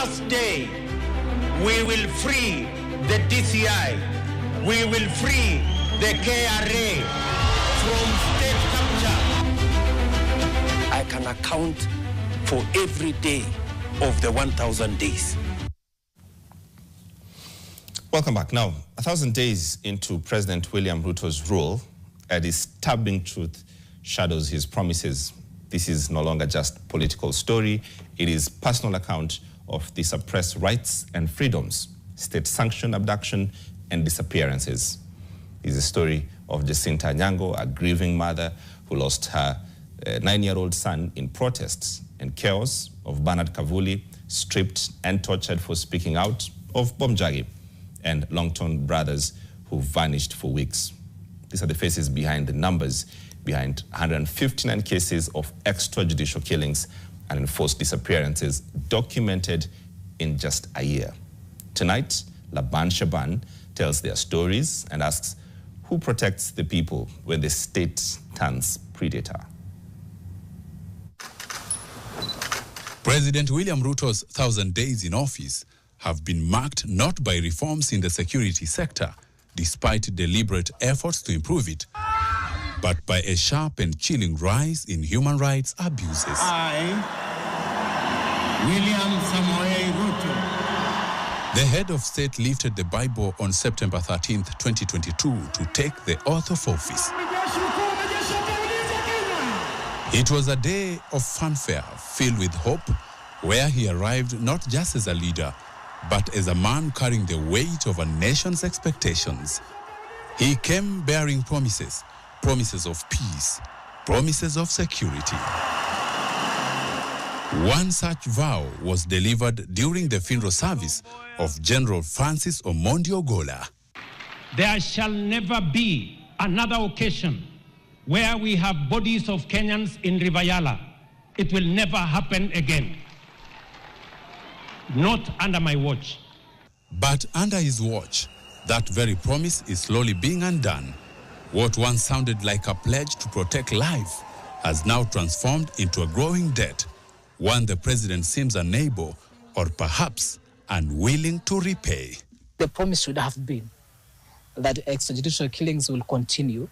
last day, we will free the DCI. We will free the KRA from state capture. I can account for every day of the 1,000 days. Welcome back. Now, 1,000 days into President William Ruto's rule, a disturbing truth shadows his promises. This is no longer just political story. It is personal account of the suppressed rights and freedoms, state-sanctioned abduction and disappearances. It is a story of Jacinta Nyango, a grieving mother who lost her 9-year-old son in protests, and chaos of Bernard Kavuli, stripped and tortured for speaking out, of Bomjagi and Longton brothers who vanished for weeks. These are the faces behind the numbers, behind 159 cases of extrajudicial killings and enforced disappearances documented in just a year. Tonight, Laban Shaban tells their stories and asks, who protects the people when the state turns predator? President William Ruto's 1,000 days in office have been marked not by reforms in the security sector, despite deliberate efforts to improve it, but by a sharp and chilling rise in human rights abuses. I, William Samoei Ruto. The head of state lifted the Bible on September 13th, 2022 to take the oath of office. It was a day of fanfare filled with hope, where he arrived not just as a leader, but as a man carrying the weight of a nation's expectations. He came bearing promises, promises of peace, promises of security. One such vow was delivered during the funeral service of General Francis Omondi Ogola. There shall never be another occasion where we have bodies of Kenyans in Rivayala. It will never happen again. Not under my watch. But under his watch, that very promise is slowly being undone. What once sounded like a pledge to protect life has now transformed into a growing debt, one the president seems unable or perhaps unwilling to repay. The promise should have been that extrajudicial killings will continue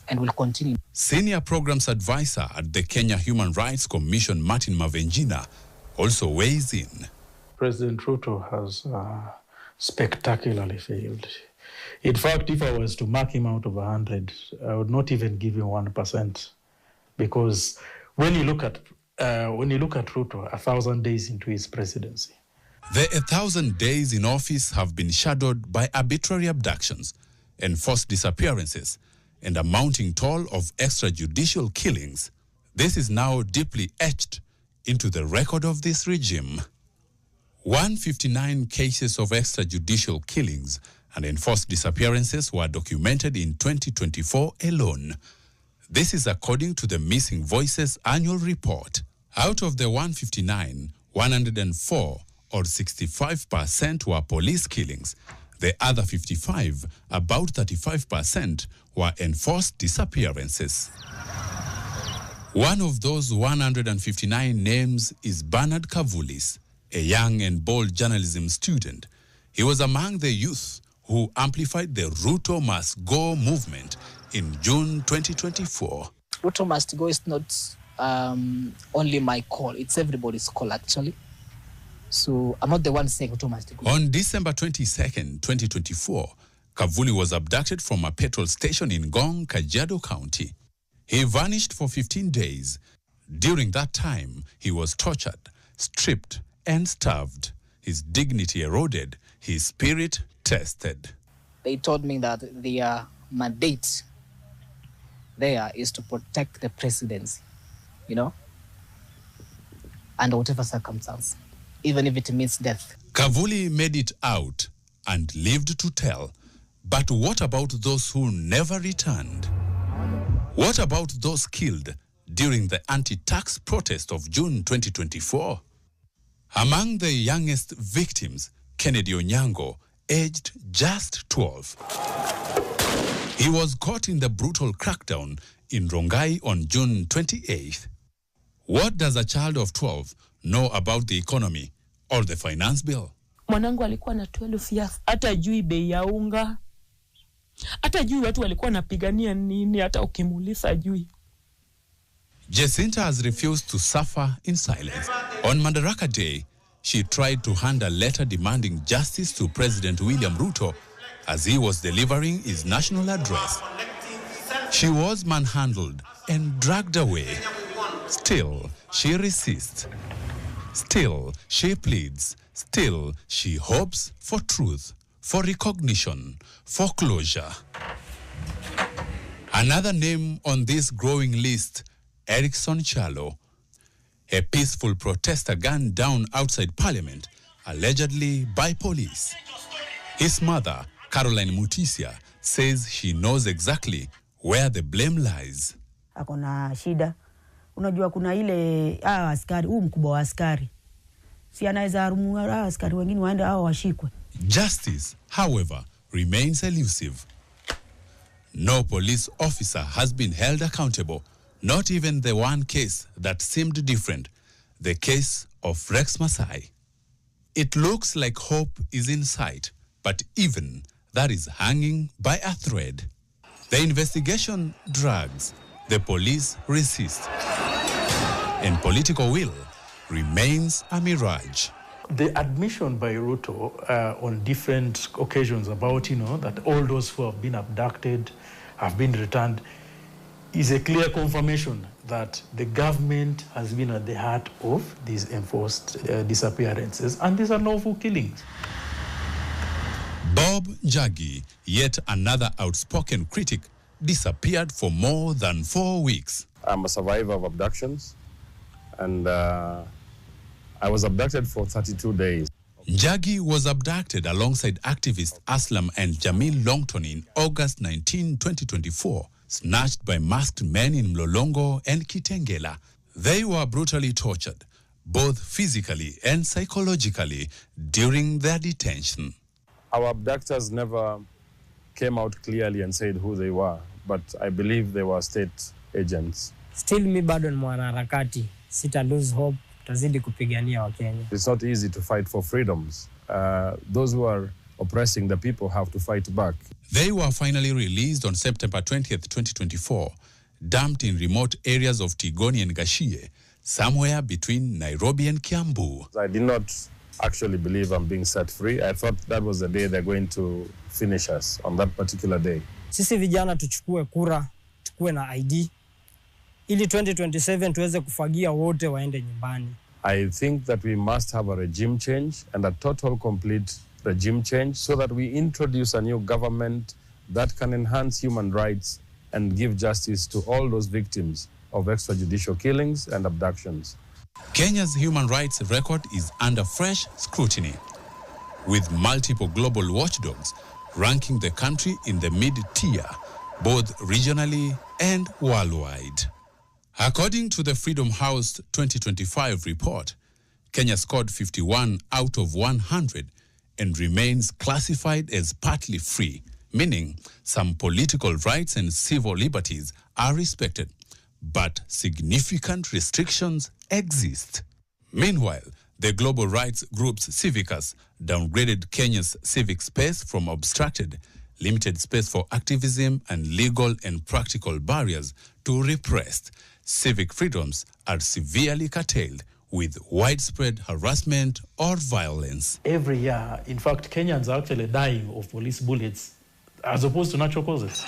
and will continue. Senior Programs Advisor at the Kenya Human Rights Commission, Martin Mavenjina, also weighs in. President Ruto has spectacularly failed. In fact, if I was to mark him out of 100, I would not even give him 1%, because when you look at Ruto 1,000 days into his presidency, the 1,000 days in office have been shadowed by arbitrary abductions, enforced disappearances, and a mounting toll of extrajudicial killings. This is now deeply etched into the record of this regime. 159 cases of extrajudicial killings and enforced disappearances were documented in 2024 alone. This is according to the Missing Voices annual report. Out of the 159, 104 or 65% were police killings. The other 55, about 35%, were enforced disappearances. One of those 159 names is Bernard Kavulis, a young and bold journalism student. He was among the youth who amplified the Ruto Must Go movement in June 2024. Ruto Must Go is not only my call, it's everybody's call actually. So I'm not the one saying Ruto must go. On December 22nd, 2024, Kavuli was abducted from a petrol station in Ngong, Kajiado County. He vanished for 15 days. During that time, he was tortured, stripped, and starved. His dignity eroded, his spirit tested. They told me that their mandate there is to protect the presidency, under whatever circumstance, even if it means death. Kavuli made it out and lived to tell. But what about those who never returned? What about those killed during the anti-tax protest of June 2024? Among the youngest victims, Kennedy Onyango, aged just 12. He was caught in the brutal crackdown in Rongai on June 28th. What does a child of 12 know about the economy or the finance bill. Mwanangu alikuwa na 12 years, hata jui bei ya unga, hata jui watu walikuwa napigania nini, hata ukimuuliza jui. Jacinta has refused to suffer in silence. On Madaraka Day, she tried to hand a letter demanding justice to President William Ruto as he was delivering his national address. She was manhandled and dragged away. Still, she resists. Still, she pleads. Still, she hopes for truth, for recognition, for closure. Another name on this growing list, Erickson Chalo, a peaceful protester gunned down outside Parliament, allegedly by police. His mother, Caroline Mutisia, says she knows exactly where the blame lies. Akona shida. Unajua kuna ile askari, mkubwa wa askari. Si anaweza arumua askari wengine waende washikwe. Justice, however, remains elusive. No police officer has been held accountable. Not even the one case that seemed different, the case of Rex Masai. It looks like hope is in sight, but even that is hanging by a thread. The investigation drags, the police resist, and political will remains a mirage. The admission by Ruto on different occasions about, that all those who have been abducted have been returned is a clear confirmation that the government has been at the heart of these enforced disappearances, and these are lawful killings. Bob Njagi, yet another outspoken critic, disappeared for more than 4 weeks. I'm a survivor of abductions, and I was abducted for 32 days. Njagi was abducted alongside activists Aslam and Jamil Longton in August 19, 2024, snatched by masked men in Mlolongo and Kitengela. They were brutally tortured, both physically and psychologically, during their detention. Our abductors never came out clearly and said who they were, but I believe they were state agents. Still mi bado ni mwanaharakati. Sita lose hope. Tazidi kupigania wa Kenya. It's not easy to fight for freedoms. Those who are oppressing the people have to fight back. They were finally released on September 20th, 2024, dumped in remote areas of Tigoni and Gashie, somewhere between Nairobi and Kiambu. I did not actually believe I'm being set free. I thought that was the day they're going to finish us on that particular day. Sisi vijana tuchukue kura, tukue na ID, ili 2027 tuweze kufagia wote waende nyumbani. I think that we must have a regime change and a total complete regime change so that we introduce a new government that can enhance human rights and give justice to all those victims of extrajudicial killings and abductions. Kenya's human rights record is under fresh scrutiny, with multiple global watchdogs ranking the country in the mid-tier, both regionally and worldwide. According to the Freedom House 2025 report, Kenya scored 51 out of 100 and remains classified as partly free, meaning some political rights and civil liberties are respected, but significant restrictions exist. Meanwhile, the global rights groups Civicus downgraded Kenya's civic space from obstructed, limited space for activism and legal and practical barriers to repressed. Civic freedoms are severely curtailed with widespread harassment or violence. Every year, in fact, Kenyans are actually dying of police bullets as opposed to natural causes.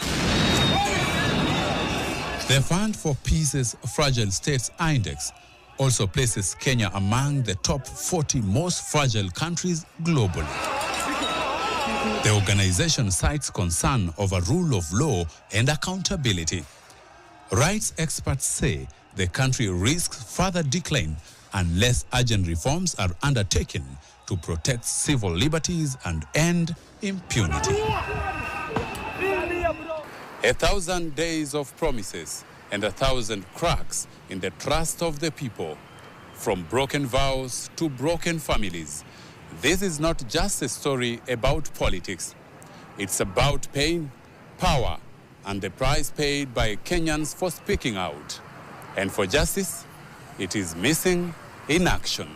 The Fund for Peace's Fragile States Index also places Kenya among the top 40 most fragile countries globally. The organization cites concern over rule of law and accountability. Rights experts say the country risks further decline unless urgent reforms are undertaken to protect civil liberties and end impunity. 1,000 days of promises and 1,000 cracks in the trust of the people. From broken vows to broken families, this is not just a story about politics. It's about pain, power, and the price paid by Kenyans for speaking out. And for justice, it is missing in action.